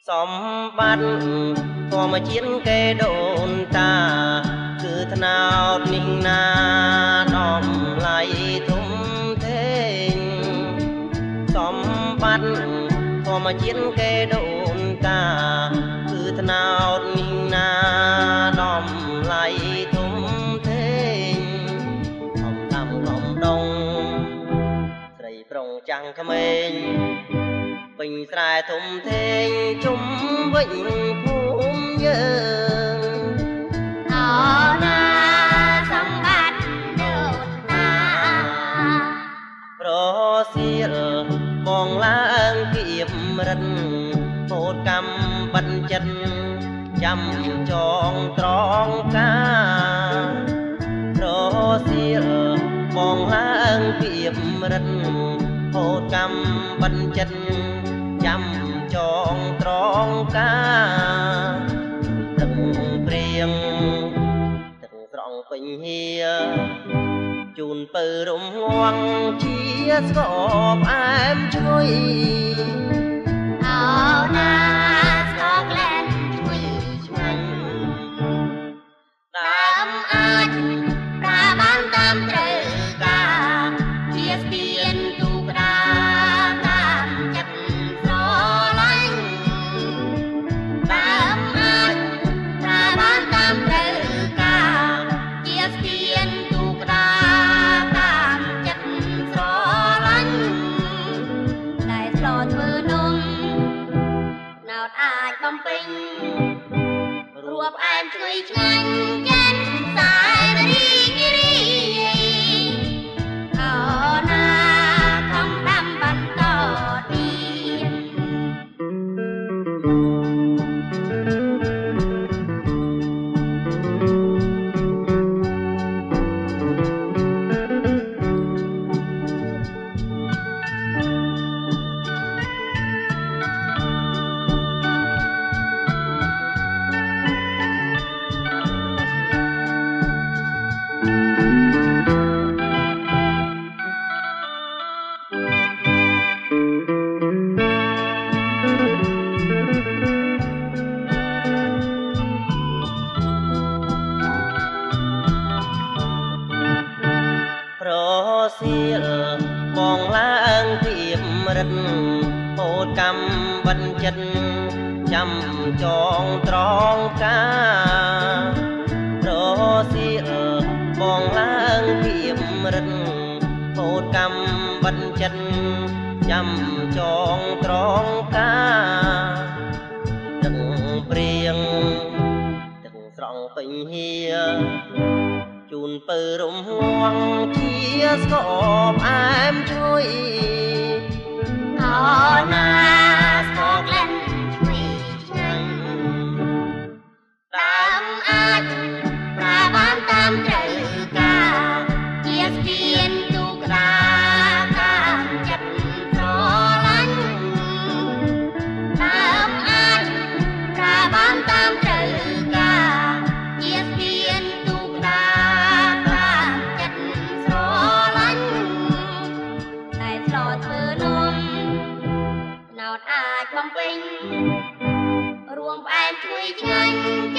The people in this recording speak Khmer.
សម្បត្តិធម្មជាតិគេដូនតាគឺថ្នោតនេះណាដំឡៃធំធេងសម្បត្តិធម្មជាតិគេដូនតាគឺថ្នោតនេះណាដំឡៃធំធេងធំតាមធំដងស្រីប្រុងចាំងក្មេងពេញស្រែធំធេងជុំវិញភូមិយើងអណាសម្បត្តិដូនតាប្រសៀលបងឡើងគៀបរិទ្ធហូតកម្មបិណ្ឌចិត្តចាំចងត្រង់កាប្រសៀលបងឡើងគៀបរិទ្ធហូតកម្មបិណ្ឌចិត្តចាំចងត្រង់កាទឹកព្រៀងទឹកស្រង់ពេញហៀជូនពើរំងាស់ជាស្គបអែមឈ្ងុយអោណាស្គបក្លែនឈ្ងុយឆ្ងាញ់តាមអាចប្រាបានតាមត្រូវការជាស្ពានទូក្តាតាមចិត្តបំពេញរួបអែមឈ្ងុយឆ្ងាញ់ចេញសាយរីងរីអូណាខំដាំបន្តទៀតសៀលបងឡើងគៀបរិទ្ធហូតកម្មបិណ្ឌចិត្តចាំចងត្រង់កាប្រសៀលបងឡើងគៀបរិទ្ធហូតកម្មបិណ្ឌចិត្តចាំចងត្រង់កាទឹកព្រៀងទឹកស្រង់ពេញហៀជូនពើរំងាស់ជាស្គបអែមឈ្ងុយអោណាស្គបក្លែនឈ្ងុយឆ្ងាញ់តាមអាចប្រាបានតាមត្រូវការជាស្ពានទូក្តាតាមចិត្តស្រឡាញ់តាមអាចប្រាបានតាមត្រូវការជាស្ពានទូក្តាបំពេញរួមផ្អែមឈ្ងុយឆ្ងាញ់